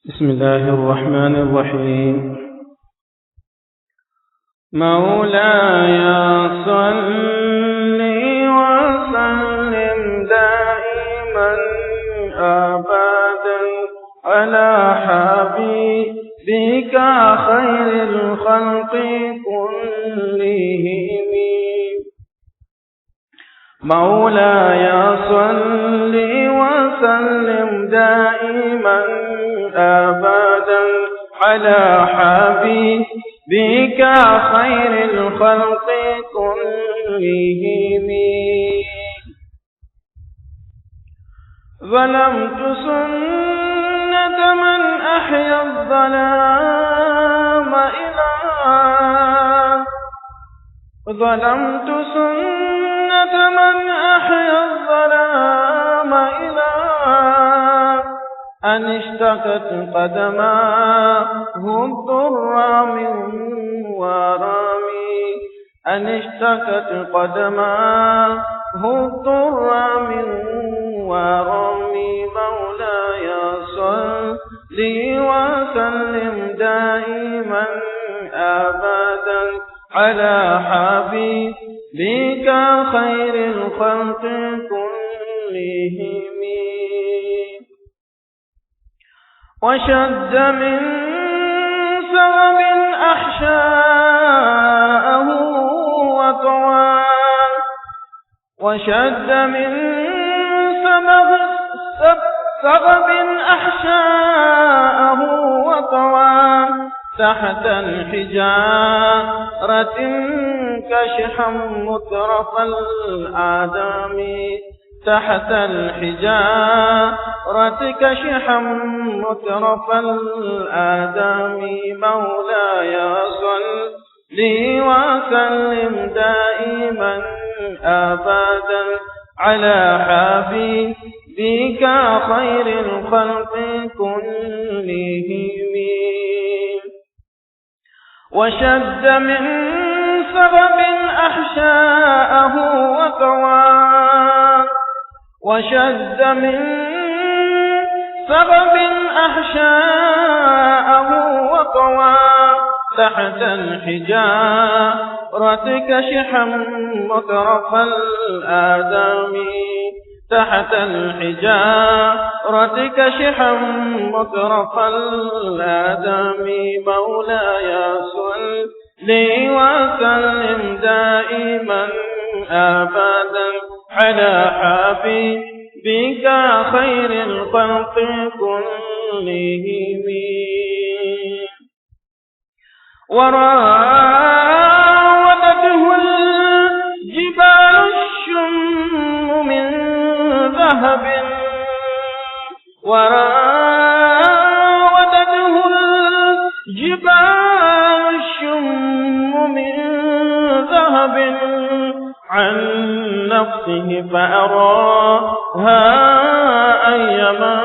بسم الله الرحمن الرحيم. مولاي صل وسلم دائما أبدا على حبيبك خير الخلق كلهم. مولاي صل وسلم دائما أبدا على حبيبك خير الخلق كلهم. ظلمت سنة من أحيا الظلام ظلمت سنة من أحيا الظلام أن اشتكت قدماه الضر من ورمي. أن اشتكت قدماه الضر من ورمي. مولاي صل وسلم دائما أبدا على حبيبك خير الخلق كلهم. وشد من سغب أحشاءه وطوى. وشد من سغب أحشاءه وطوى. تحت الحجارة كشحا مترف الآدم. تحت الحجارة كشحا مترف الآدم. مولاي صل وسلم دائما أبدا على حبيبك خير الخلق كلهم. وشد من سغب أحشاءه وطوى. وشد من سغب أحشاءه وطوى. تحت الحجارة كشحا مترف الآدم. تحت الحجارة كشحا مترف الآدم. مولاي صل وسلم دائما أبدا على حبيبك خير الخلق كلهم. وراودته الجبال الشم من ذهب. وراودته الجبال الشم من ذهب عن نفسه فأراها أيما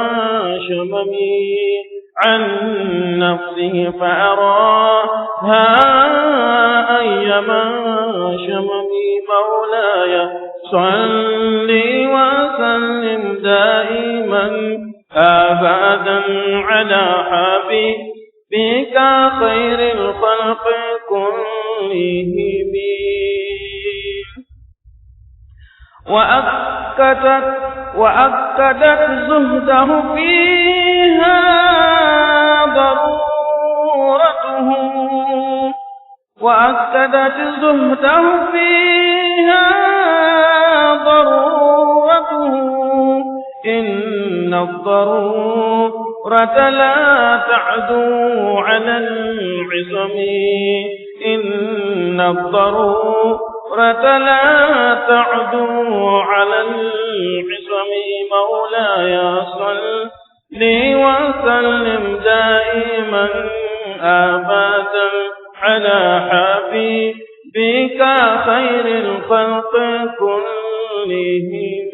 شممي. عن نفسه فأراها أيما شممي. مولاي صل وسلم دائما أبدا على حبيبك خير الخلق كلهم. وأكدت زهده فيها ضرورته. وأكدت زهده فيها ضرورته. إن الضرورة لا تعدو على العصم. إن الضرورة لا تعدو على العصم. مولاي صل وسلم دائما أبدا على حبيبك خير الخلق كلهم.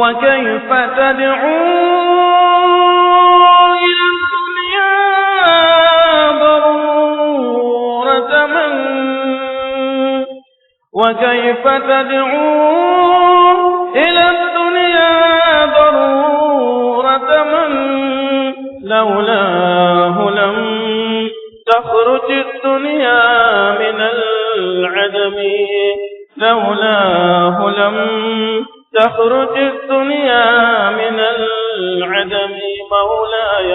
وكيف تدعو إلى الدنيا ضرورة من. وكيف تدعو إلى الدنيا ضرورة مولاي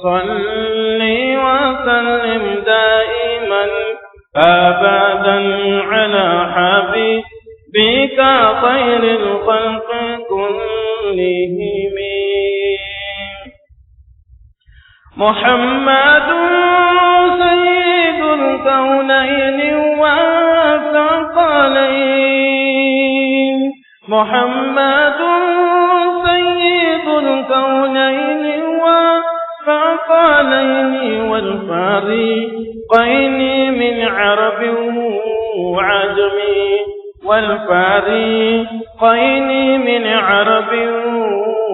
صل وسلم دائما أبدا على حبيبك خير الخلق كلهم محمد سيد الكونين والثقلين محمد سيد الكونين والثقلين والفريقين من عرب وعجم والفريقين من عرب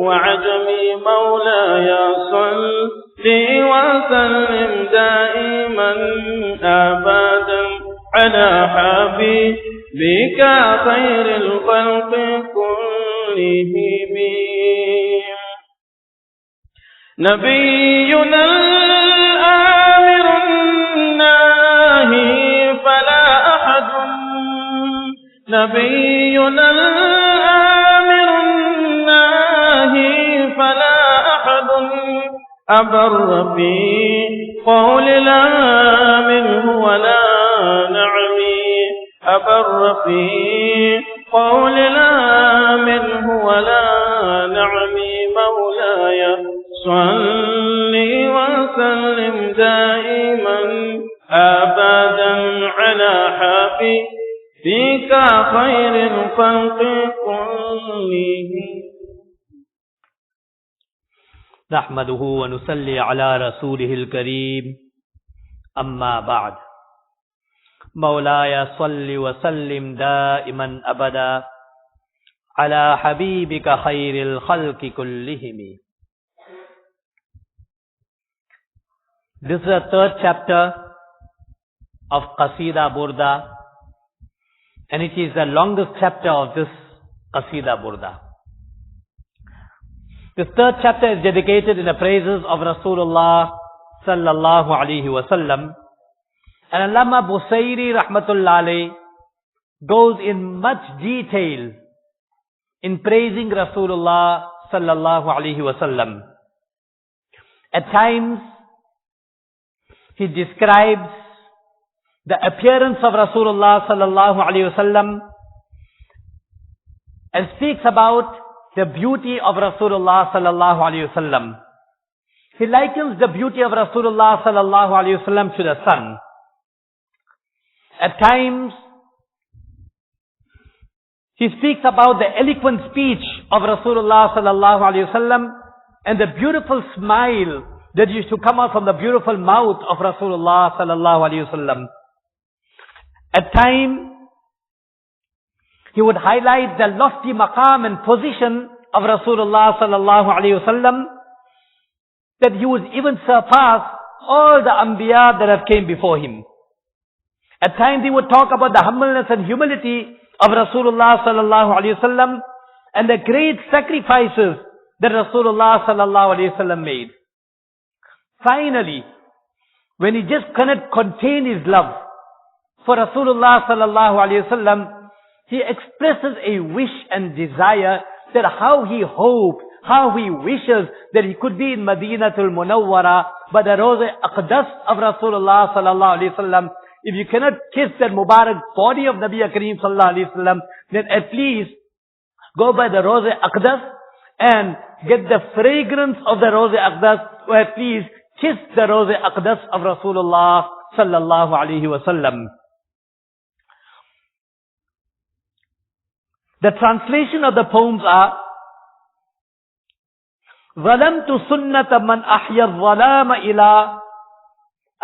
وعجم مولاي صل وسلم دائما أبدا على حبيبك خير الخلق كلهم نبينا الآمر الناهي فلا أحد نبينا الآمر الناهي فلا أحد أبر في قول لا منه ولا نعمي أبر في قول لا منه ولا نعمي مولاي صل وسلم دائما أبدا على حبيبك خير الخلق كلهم نحمده ونصلي على رسوله الكريم أما بعد مولاي صل وسلم دائما أبدا على حبيبك خير الخلق كلهم. This is the third chapter of Qaseedah Burdah, and it is the longest chapter of this Qaseedah Burdah. This third chapter is dedicated in the praises of Rasulullah sallallahu alaihi wasallam, and Allama Busairi rahmatullahi goes in much detail in praising Rasulullah sallallahu alaihi wasallam. At times he describes the appearance of Rasulullah sallallahu alaihi wasallam and speaks about the beauty of Rasulullah sallallahu alaihi wasallam. He likens the beauty of Rasulullah sallallahu alaihi wasallam to the sun. At times, he speaks about the eloquent speech of Rasulullah sallallahu alaihi wasallam and the beautiful smile that used to come out from the beautiful mouth of Rasulullah sallallahu alaihi wasallam. At times, he would highlight the lofty maqam and position of Rasulullah sallallahu alaihi wasallam, that he would even surpass all the anbiya that have came before him. At times he would talk about the humbleness and humility of Rasulullah sallallahu alaihi wasallam and the great sacrifices that Rasulullah sallallahu alaihi wasallam made. Finally, when he just cannot contain his love for Rasulullah sallallahu alaihi wasallam, he expresses a wish and desire that how he hopes, how he wishes that he could be in Madinatul Munawwara by the Roze Aqdas of Rasulullah sallallahu alaihi wasallam. If you cannot kiss that Mubarak body of Nabi Kareem sallallahu alaihi wasallam, then at least go by the Roze Aqdas and get the fragrance of the Roze Aqdas, or at least kiss the Roze Aqdas of Rasulullah sallallahu alaihi wasallam. The translation of the poems are: ظلمت سنة من أحيا الظلام إلى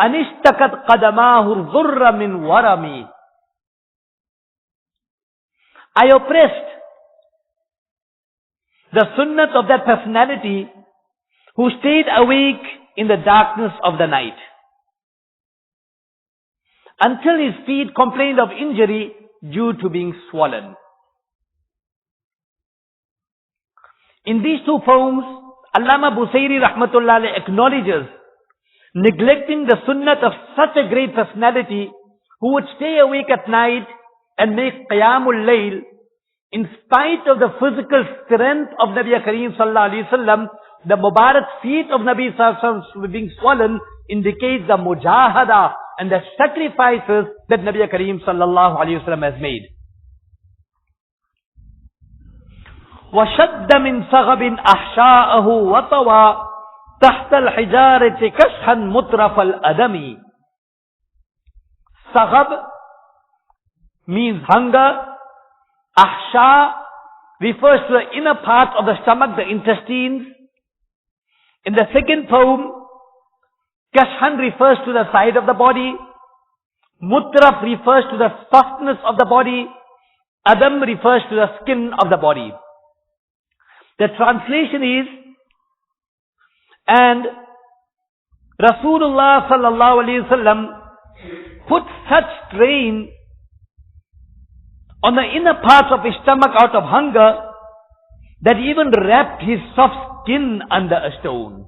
أن اشتكت قدماه الضر من ورمي. I oppressed the sunnat of that personality who stayed awake in the darkness of the night until his feet complained of injury due to being swollen. In these two poems, Allama Busairi rahmatullahi acknowledges neglecting the sunnat of such a great personality who would stay awake at night and make qiyamul layl in spite of the physical strength of Nabi Kareem sallallahu alaihi wasallam, the Mubarak feet of Nabi Sallallahu Alaihi Wasallam being swollen indicates the mujahada and the sacrifices that Nabi Kareem Sallallahu Alaihi Wasallam has made. وَشَدَّ مِنْ صَغَبٍ أَحْشَاءَهُ وَطَوَى تَحْتَ الْحِجَارَةِ كَشْحًا مُطْرَفَ الْأَدَمِ. Saghab means hunger. Ahsha refers to the inner part of the stomach, the intestines. In the second poem, Kashhan refers to the side of the body. Mutraf refers to the softness of the body. Adam refers to the skin of the body. The translation is, and Rasulullah sallallahu alaihi wasallam put such strain on the inner parts of his stomach out of hunger that he even wrapped his soft skin under a stone.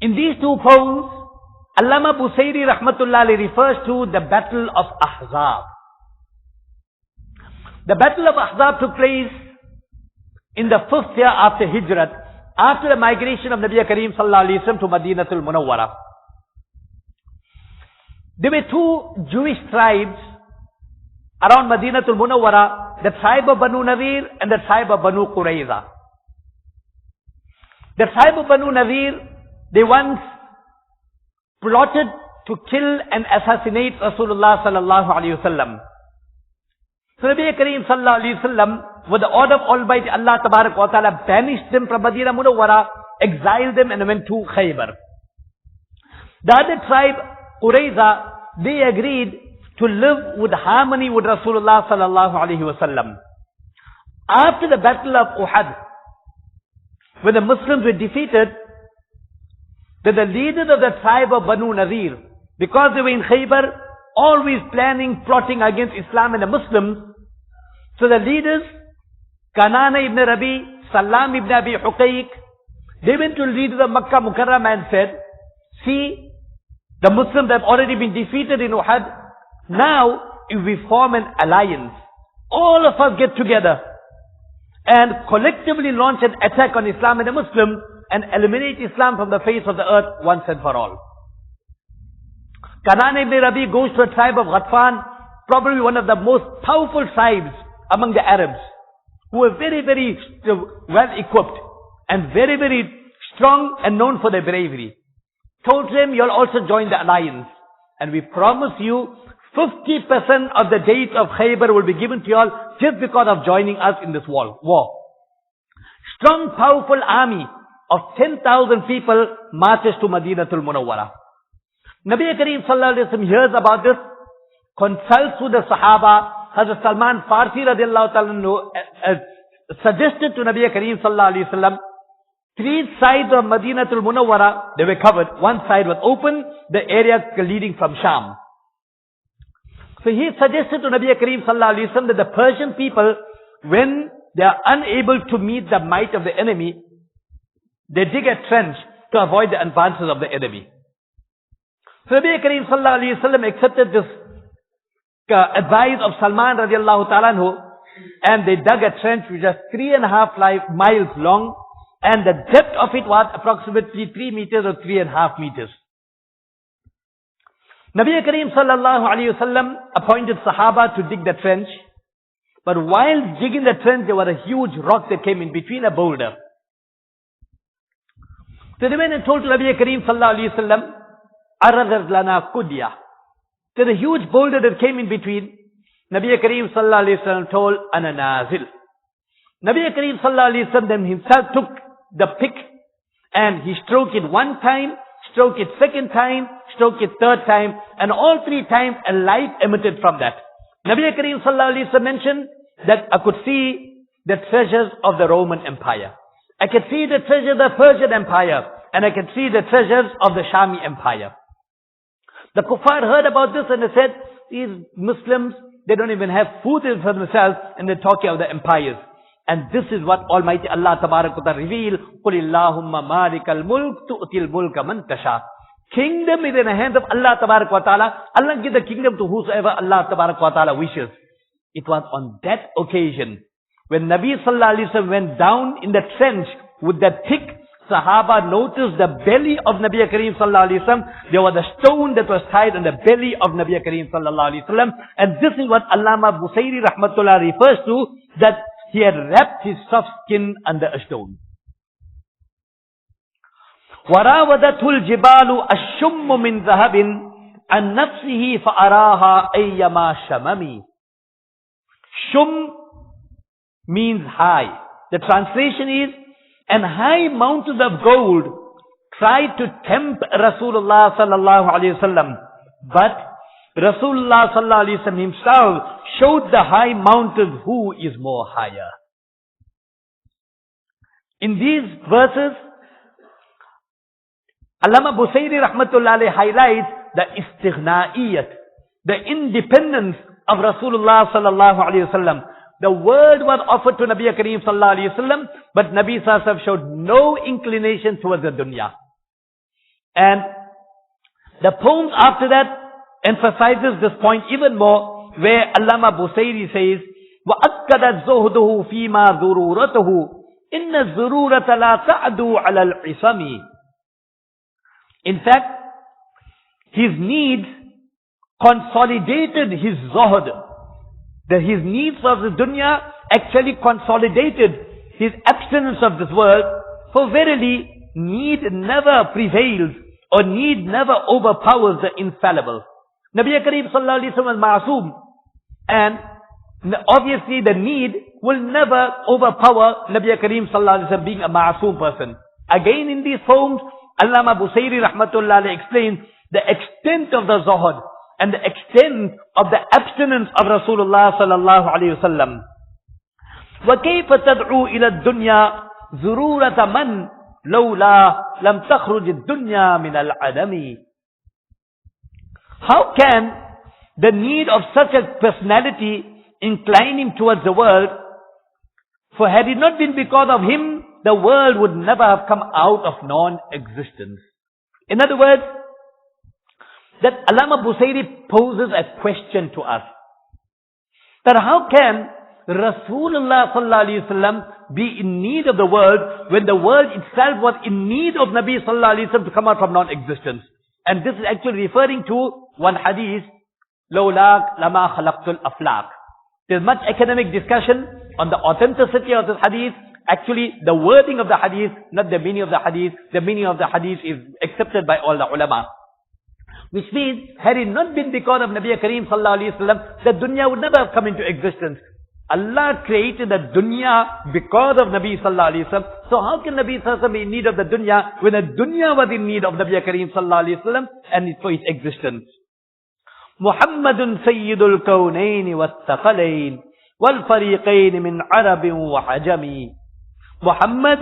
In these two poems, Allama Busayri rahmatullahi refers to the battle of Ahzab. The battle of Ahzab took place in the 5th year after Hijrat, after the migration of Nabi Kareem Sallallahu Alaihi Wasallam to Madinatul Munawwara. There were two Jewish tribes around Madinatul Munawwara, the tribe of Banu Nadir and the tribe of Banu Qurayza. The tribe of Banu Nadir, they once plotted to kill and assassinate Rasulullah Sallallahu Alaihi Wasallam. So Nabi Kareem Sallallahu Alaihi Wasallam, with the order of Almighty Allah Tabarak wa Ta'ala, banished them from Madinah Munawwara, exiled them and went to Khaybar. The other tribe, Qurayza, they agreed to live with harmony with Rasulullah Sallallahu Alaihi Wasallam. After the battle of Uhud, when the Muslims were defeated, that the leaders of the tribe of Banu Nadir, because they were in Khaybar, always planning, plotting against Islam and the Muslims, so the leaders, Kanana ibn Rabi, Salam ibn Abi Huqaiq, they went to the leaders of Makkah Mukarramah and said, see, the Muslims have already been defeated in Uhud. Now, if we form an alliance, all of us get together and collectively launch an attack on Islam and the Muslims and eliminate Islam from the face of the earth once and for all. Kanana ibn Rabi goes to a tribe of Ghatfan, probably one of the most powerful tribes among the Arabs, who were very, very well equipped and very, very strong and known for their bravery. Told them, you'll also join the alliance. And we promise you 50% of the dates of Khaybar will be given to you all just because of joining us in this war. Strong, powerful army of 10,000 people marches to Madinatul Munawwara. Nabi Kareem Sallallahu Alaihi Wasallam hears about this, consults with the Sahaba. Hazrat Salman Farsi radiallahu ta'ala suggested to Nabi Kareem Sallallahu Alaihi Wasallam, 3 sides of Madinatul Munawwara, they were covered. One side was open, the area leading from Sham. So he suggested to Nabi Kareem Sallallahu Alaihi Wasallam that the Persian people, when they are unable to meet the might of the enemy, they dig a trench to avoid the advances of the enemy. So Nabi Kareem Sallallahu Alaihi Wasallam accepted this advice of Salman radiallahu ta'ala anhu, and they dug a trench which was 3.5 miles long, and the depth of it was approximately 3 meters or 3.5 meters. Nabi Kareem Sallallahu Alaihi Wasallam appointed Sahaba to dig the trench, but while digging the trench, there was a huge rock that came in between, a boulder. So they went and told Nabi Kareem Sallallahu Alaihi Wasallam, Aragad lana kudya. There's a huge boulder that came in between. Nabi Kareem Sallallahu Alaihi Wasallam told, Ana nazil. Nabi Kareem Sallallahu Alaihi Wasallam then himself took the pick and he stroked it 1 time, stroked it 2nd time, stroked it 3rd time, and all 3 times a light emitted from that. Nabi Kareem Sallallahu Alaihi Wasallam mentioned that I could see the treasures of the Roman Empire. I could see the treasures of the Persian Empire, and I could see the treasures of the Shami Empire. The kuffar heard about this and they said, these Muslims, they don't even have food for themselves and they're talking of the empires. And this is what Almighty Allah Tabarak wa Ta'ala revealed, قُلِ اللَّهُمَّ مَالِكَ الْمُلْكِ تُؤْتِي الْمُلْكَ مَنْ تَشَاءُ. Kingdom is in the hands of Allah Tabarak wa Ta'ala. Allah gives the kingdom to whosoever Allah Tabarak wa Ta'ala wishes. It was on that occasion When Nabi sallallahu alaihi wasallam went down in the trench with the thick Sahaba noticed the belly of Nabi Kareem sallallahu alaihi wasallam. There was a stone that was tied on the belly of Nabi Kareem sallallahu alaihi wasallam. And this is what Allama Busayri rahmatullahi refers to, that he had wrapped his soft skin under a stone. وَرَاوَدَتْهُ الْجِبَالُ الشُّمُّ مِنْ ذَهَبٍ عَنْ نَفْسِهِ فَأَرَاهَا أَيَّمَا شَمَمِ. Shum means high. The translation is, and high mountains of gold tried to tempt Rasulullah sallallahu alaihi wasallam, but Rasulullah sallallahu alaihi wasallam himself showed the high mountains who is more higher. In these verses, Allama Busayri rahmatullahi highlights the istighna'iyat, the independence of Rasulullah sallallahu alaihi wasallam. The word was offered to Nabi Kareem sallallahu alaihi wasallam, but Nabi sallallahu alaihi wasallam showed no inclination towards the dunya. And the poems after that emphasizes this point even more, where Allama Busayri says, وَأَكَّدَتْ زُهْدُهُ فِي مَا ذُرُورَتُهُ إِنَّ الزُّرُورَةَ لَا تَعْدُو عَلَى الْعِصَمِ. In fact, his needs consolidated his zuhd. That his needs of the dunya actually consolidated his abstinence of this world. For verily, need never prevails, or need never overpowers the infallible. Nabi Kareem sallallahu alaihi wasallam was ma'asum, and obviously the need will never overpower Nabi Kareem sallallahu alaihi wasallam being a ma'asum person. Again in these poems, Allama Busayri rahmatullahi explains the extent of the zuhd and the extent of the abstinence of Rasulullah sallallahu alayhi wa sallam. وَكَيْفَ تَدْعُو إِلَى الدُّنْيَا زُرُورَةَ مَنْ لَوْلَا لَمْ تَخْرُجِ الدُّنْيَا مِنَ الْعَدَمِ. How can the need of such a personality incline him towards the world? For had it not been because of him, the world would never have come out of non-existence. In other words, that Allama Busayri poses a question to us. That how can Rasulullah sallallahu alaihi wasallam be in need of the world when the world itself was in need of Nabi sallallahu alaihi wasallam to come out from non-existence? And this is actually referring to one hadith, لَوْلَاكَ لَمَا خَلَقْتُ الْأَفْلَاقِ. There's much academic discussion on the authenticity of this hadith. Actually, the wording of the hadith, not the meaning of the hadith. The meaning of the hadith is accepted by all the ulama. Which means, had it not been because of Nabi Kareem sallallahu alaihi wasallam, the dunya would never have come into existence. Allah created the dunya because of Nabi sallallahu alaihi wasallam. So how can Nabi sallallahu alaihi wasallam be in need of the dunya when the dunya was in need of Nabi Kareem sallallahu alaihi wasallam and for its existence? Muhammadun sayyidul kawnayn wattaqalayn wal fariqayn min arabin wa hajami. Muhammad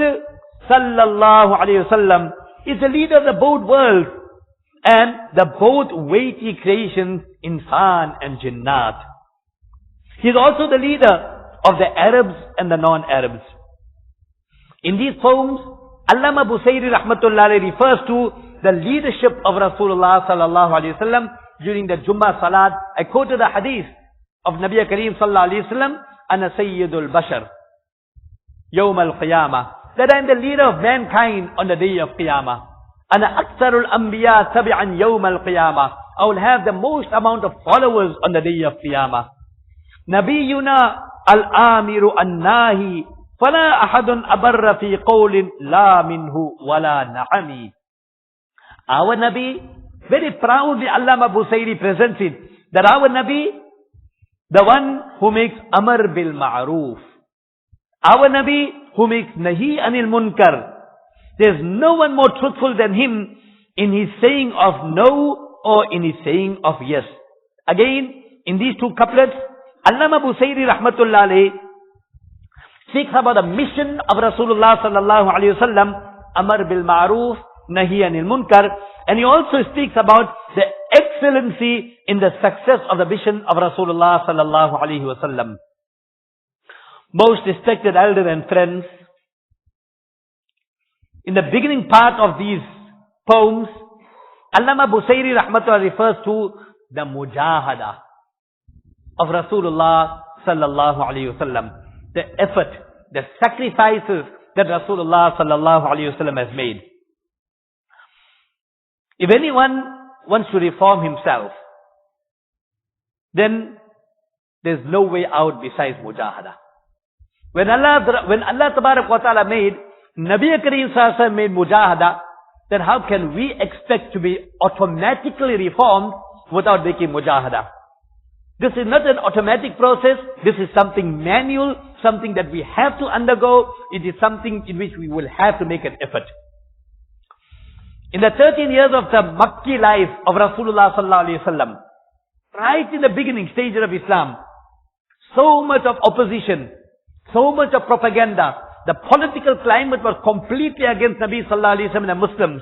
sallallahu alaihi wasallam is the leader of the both worlds and the both weighty creations, insan and jinnat. He is also the leader of the Arabs and the non-Arabs. In these poems, Allama Busayri rahmatullahi refers to the leadership of Rasulullah sallallahu alaihi wasallam during the Jummah Salat. I quoted the hadith of Nabi Kareem sallallahu alaihi wasallam, Ana Sayyidul Bashar Yawm al-Qiyamah, that I am the leader of mankind on the day of Qiyamah. Ana Aktharul Anbiya tabi'an Yawm al-Qiyamah, I will have the most amount of followers on the day of Qiyamah. Nabiyuna al-amiru an-nahi, fala ahadun abarra fi qawlin la minhu wala na'ami. Our Nabi, very proudly Allama Busayri presents it, that our Nabi, the one who makes amr bil ma'roof, our Nabi who makes nahi anil munkar. There's no one more truthful than him in his saying of no or in his saying of yes. Again, in these two couplets, Allama Busayri rahmatullahi speaks about the mission of Rasulullah sallallahu alaihi wasallam, amr bil ma'roof, nahi anil munkar, and he also speaks about the excellency in the success of the mission of Rasulullah sallallahu alaihi wasallam. Most respected elder and friends, in the beginning part of these poems, Allama Busayri rahmatullahi refers to the mujahada of Rasulullah sallallahu alaihi wasallam. the effort, the sacrifices that Rasulullah sallallahu alaihi wasallam has made. If anyone wants to reform himself, then there's no way out besides mujahada. When Allah tabarak wa ta'ala made, Nabi Kareem sallallahu alaihi wasallam made mujahada, then how can we expect to be automatically reformed without making mujahada? This is not an automatic process. This is something manual, something that we have to undergo. It is something in which we will have to make an effort. In the 13 years of the Makki life of Rasulullah sallallahu alaihi wasallam, right in the beginning stages of Islam, so much of opposition, so much of propaganda. The political climate was completely against Nabi sallallahu alaihi wasallam and the Muslims.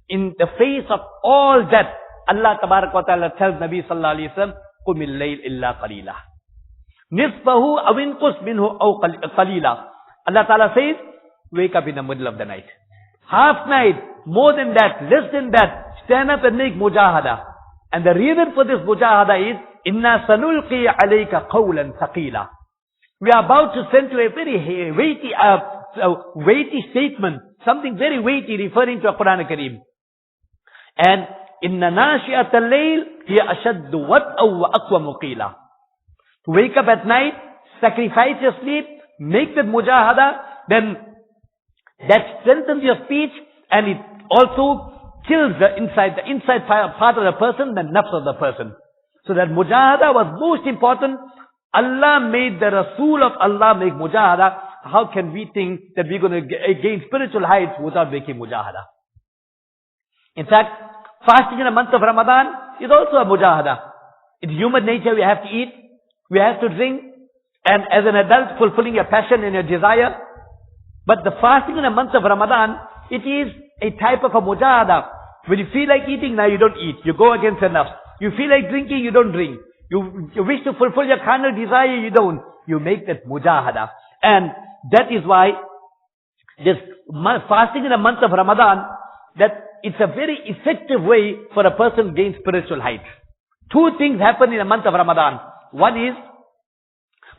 In the face of all that, Allah tabarak wa ta'ala tells Nabi sallallahu alaihi wasallam, قُمِ اللَّيْلِ إِلَّا قَلِيلًا نِصْفَهُ أَوْ انْقُصْ مِنْهُ أَوْ قَلِيلًا. Allah ta'ala says, wake up in the middle of the night. Half night, more than that, less than that, stand up and make mujahada. And the reason for this mujahada is, إِنَّا سَنُلْقِي عَلَيْكَ قَوْلًا ثَقِيلًا. We are about to send you a very weighty statement, something very weighty referring to Quran Kareem. And inna nashi'at al-layl hiya ashaddu wat'aw wa aqwa muqila. To wake up at night, sacrifice your sleep, make the mujahada, then that strengthens your speech and it also kills the inside part of the person, the nafs of the person. So that mujahada was most important. Allah made the Rasul of Allah make mujahada. How can we think that we're going to gain spiritual heights without making mujahada? In fact, fasting in the month of Ramadan is also a mujahada. It's human nature. We have to eat, we have to drink, and as an adult fulfilling your passion and your desire. But the fasting in the month of Ramadan, it is a type of a mujahada. When you feel like eating, now you don't eat. You go against the nafs. You feel like drinking, you don't drink. You wish to fulfill your carnal desire, you don't. You make that mujahada. And that is why this fasting in the month of Ramadan, that it's a very effective way for a person to gain spiritual height. Two things happen in the month of Ramadan. One is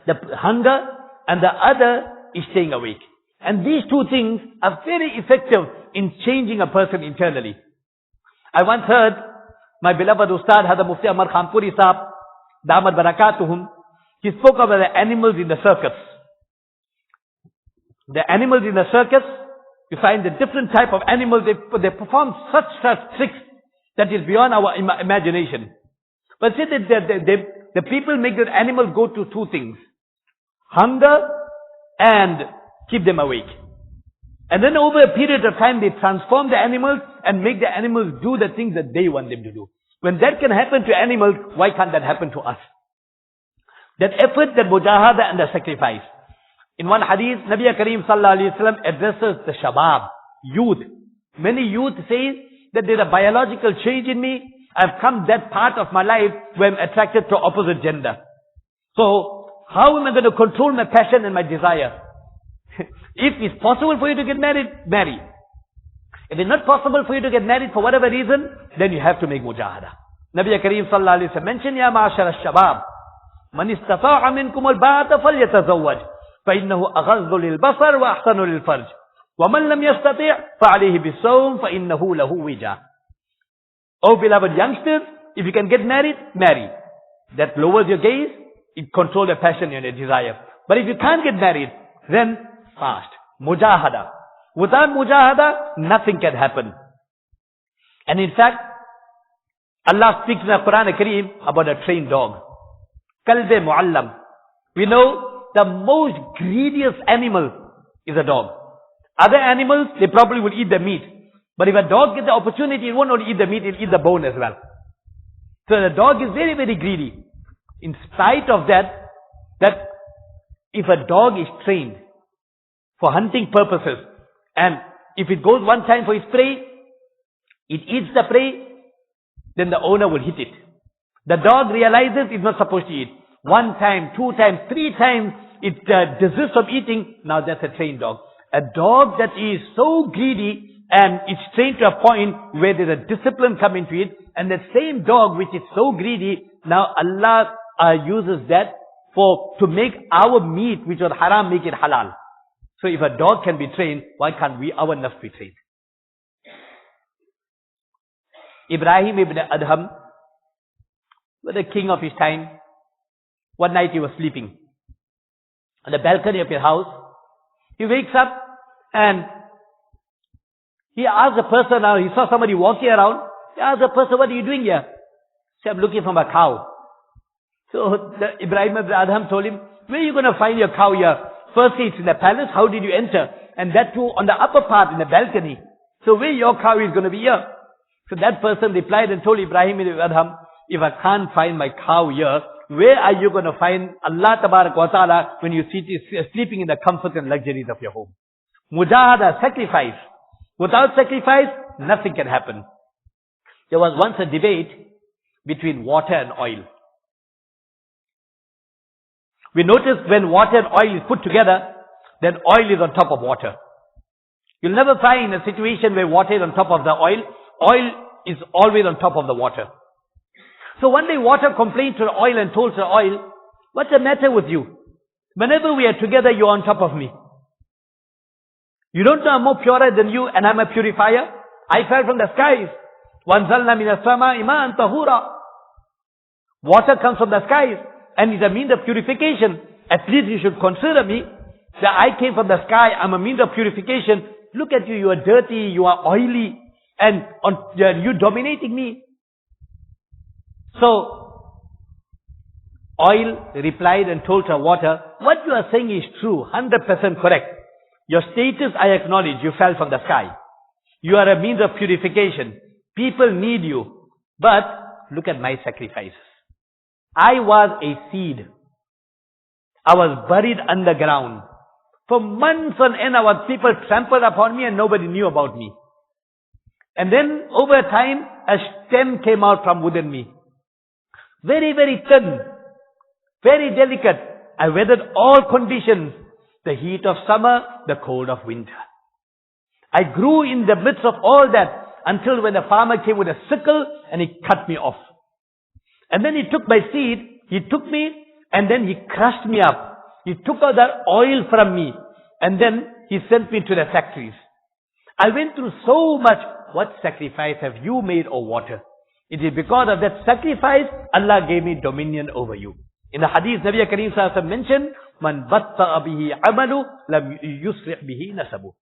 the hunger and the other is staying awake. And these two things are very effective in changing a person internally. I once heard my beloved Ustad Hadar Mufti Amar Khanpuri Sahab, Damat Barakatuhum, he spoke about the animals in the circus. The animals in the circus, you find the different type of animals, they perform such tricks that is beyond our imagination. But see that the people make the animals go to two things. Hunger and keep them awake. And then over a period of time, they transform the animals and make the animals do the things that they want them to do. When that can happen to animals, why can't that happen to us? That effort, that mujahada and the sacrifice. In one hadith, Nabi Kareem sallallahu alaihi wasallam addresses the shabab, youth. Many youth say that there's a biological change in me. I've come that part of my life where I'm attracted to opposite gender. So, how am I going to control my passion and my desire? If it's possible for you to get married, marry. If it's not possible for you to get married for whatever reason, then you have to make mujahada. Nabi Kareem sallallahu alaihi wasallam mentioned, Ya ma'ashar al-shabab, man istata'a minkum al-ba'ata falyatazawwaj, fa innahu aghaddu lil-basar wa ahsanu lil-farj. Wa man lam yastati' fa alayhi bis-sawm fa innahu lahu wija. Oh beloved youngsters, if you can get married, marry. That lowers your gaze, it controls your passion and your desire. But if you can't get married, then fast. Mujahada. Without mujahada, nothing can happen. And in fact, Allah speaks in the Quran Kareem about a trained dog. Kalbe muallam. We know the most greediest animal is a dog. Other animals, they probably will eat the meat. But if a dog gets the opportunity, it won't only eat the meat, it'll eat the bone as well. So the dog is very, very greedy. In spite of that if a dog is trained for hunting purposes, and if it goes one time for its prey, it eats the prey, then the owner will hit it. The dog realizes it's not supposed to eat. One time, two times, three times, it desists from eating. Now that's a trained dog. A dog that is so greedy and it's trained to a point where there's a discipline coming to it, and that same dog which is so greedy, now Allah uses that to make our meat, which was haram, make it halal. So if a dog can be trained, why can't we, our nafs, be trained? Ibrahim ibn Adham was the king of his time. One night he was sleeping on the balcony of his house. He wakes up and he asks the person, now he saw somebody walking around. He asked the person, what are you doing here? He said, I'm looking for my cow. So Ibrahim ibn Adham told him, where are you going to find your cow here? Firstly, it's in the palace. How did you enter? And that too on the upper part in the balcony. So where your cow is going to be here? So that person replied and told Ibrahim ibn Adham, if I can't find my cow here, where are you going to find Allah Tabarak wa Ta'ala when you sleeping in the comfort and luxuries of your home? Mujahada, sacrifice. Without sacrifice, nothing can happen. There was once a debate between water and oil. We notice when water and oil is put together, then oil is on top of water. You'll never find a situation where water is on top of the oil. Oil is always on top of the water. So one day water complained to the oil and told the oil, what's the matter with you? Whenever we are together, you're on top of me. You don't know I'm more purer than you and I'm a purifier? I fell from the skies. وَأَنزَلْنَا مِنَ السَّمَاءِ مَاءً طَهُورًا. Water comes from the skies and is a means of purification. At least you should consider me that I came from the sky, I'm a means of purification. Look at you, you are dirty, you are oily, and you dominating me. So, oil replied and told her water, what you are saying is true, 100% correct. Your status I acknowledge, you fell from the sky. You are a means of purification. People need you. But, look at my sacrifices. I was a seed. I was buried underground. For months on end, people trampled upon me and nobody knew about me. And then, over time, a stem came out from within me. Very, very thin. Very delicate. I weathered all conditions. The heat of summer, the cold of winter. I grew in the midst of all that until when the farmer came with a sickle and he cut me off. And then he took my seed, he took me and then he crushed me up. He took out that oil from me and then he sent me to the factories. I went through so much. What sacrifice have you made, O water? It is because of that sacrifice, Allah gave me dominion over you. In the hadith, Nabi Kareem Sallallahu Alaihi Wasallam mentioned, Man batta'a bihi amalu, lam yusri' bihi nasabu.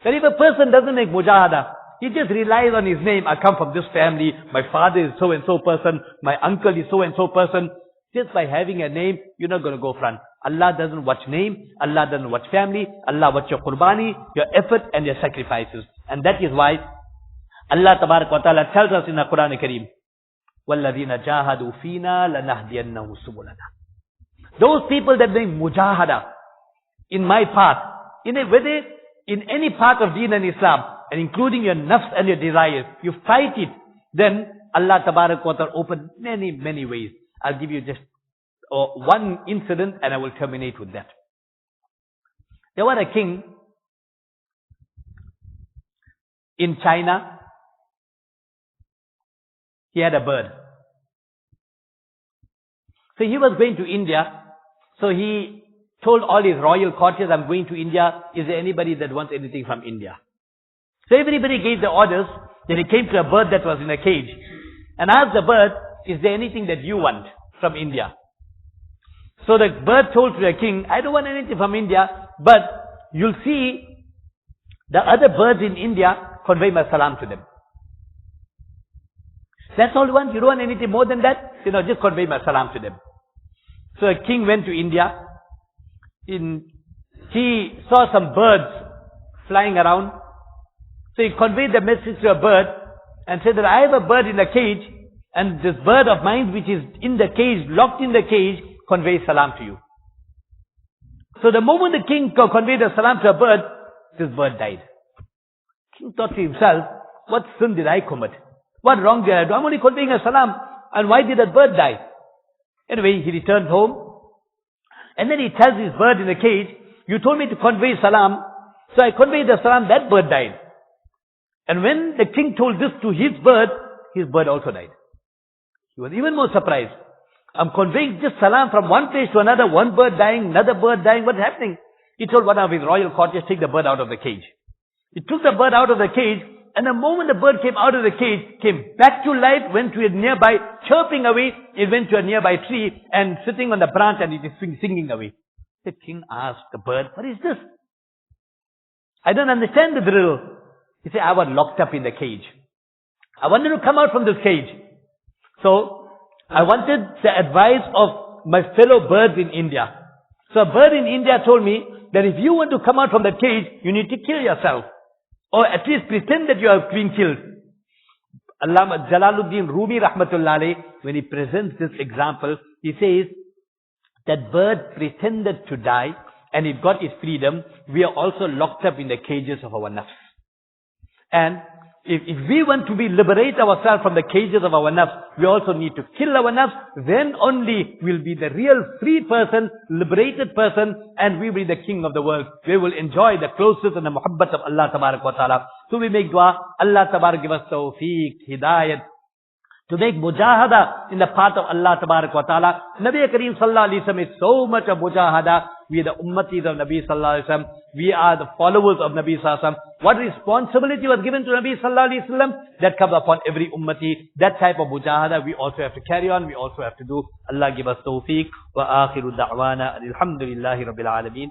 That if a person doesn't make mujahada, he just relies on his name. I come from this family, my father is so and so person, my uncle is so and so person. Just by having a name, you're not going to go front. Allah doesn't watch name, Allah doesn't watch family, Allah watch your qurbani, your effort and your sacrifices. And that is why Allah Tabarak wa Ta'ala tells us in the Quran Kareem, وَالَّذِينَ جَاهَدُوا فِينَا لَنَهْدِيَنَّهُ سُبُلَنَا. Those people that make mujahada in my path, whether in any part of Deen and Islam, and including your nafs and your desires, you fight it, then Allah Tabarak wa Ta'ala opened many, many ways. I'll give you just one incident and I will terminate with that. There was a king in China. He had a bird. So he was going to India. So he told all his royal courtiers, I'm going to India. Is there anybody that wants anything from India? So everybody gave the orders. Then he came to a bird that was in a cage and asked the bird, is there anything that you want from India? So the bird told to the king, I don't want anything from India, but you'll see the other birds in India, convey my salam to them. That's all you want? You don't want anything more than that? Just convey my salam to them. So a king went to India. He saw some birds flying around. So he conveyed the message to a bird and said that I have a bird in a cage and this bird of mine which is in the cage, locked in the cage, conveys salam to you. So the moment the king conveyed a salam to a bird, this bird died. King thought to himself, what sin did I commit? What wrong did I do? I'm only conveying a salam. And why did that bird die? Anyway, he returned home. And then he tells his bird in the cage, you told me to convey salam. So I conveyed the salam, that bird died. And when the king told this to his bird also died. He was even more surprised. I'm conveying just salam from one place to another, one bird dying, another bird dying, what's happening? He told one of his royal courtiers, take the bird out of the cage. He took the bird out of the cage, and the moment the bird came out of the cage, came back to life, went to a nearby, chirping away, it went to a nearby tree, and sitting on the branch, and it is singing away. The king asked the bird, what is this? I don't understand the drill. He said, I was locked up in the cage. I wanted to come out from this cage. So, I wanted the advice of my fellow birds in India. So a bird in India told me that if you want to come out from the cage, you need to kill yourself. Or at least pretend that you are being killed. Allama Jalaluddin Rumi rahmatullahi, when he presents this example, he says, that bird pretended to die and it got its freedom. We are also locked up in the cages of our nafs. And if we want to liberate ourselves from the cages of our nafs, we also need to kill our nafs. Then only we'll be the real free person, liberated person, and we will be the king of the world. We will enjoy the closeness and the muhabbat of Allah Tabarak wa Ta'ala. So we make dua, Allah Tabarak give us tawfiq, hidayat, to make mujahada in the path of Allah Tabarak wa Ta'ala. Nabi Kareem Sallallahu Alaihi Wasallam is so much of mujahada. We are the ummatis of Nabi Sallallahu Alaihi Wasallam. We are the followers of Nabi Sallallahu Alaihi Wasallam. What responsibility was given to Nabi Sallallahu Alaihi Wasallam? That comes upon every ummati. That type of mujahada we also have to carry on. We also have to do. Allah give us tawfiq. Wa akhiru da'wana. Alhamdulillahi Rabbil Alameen.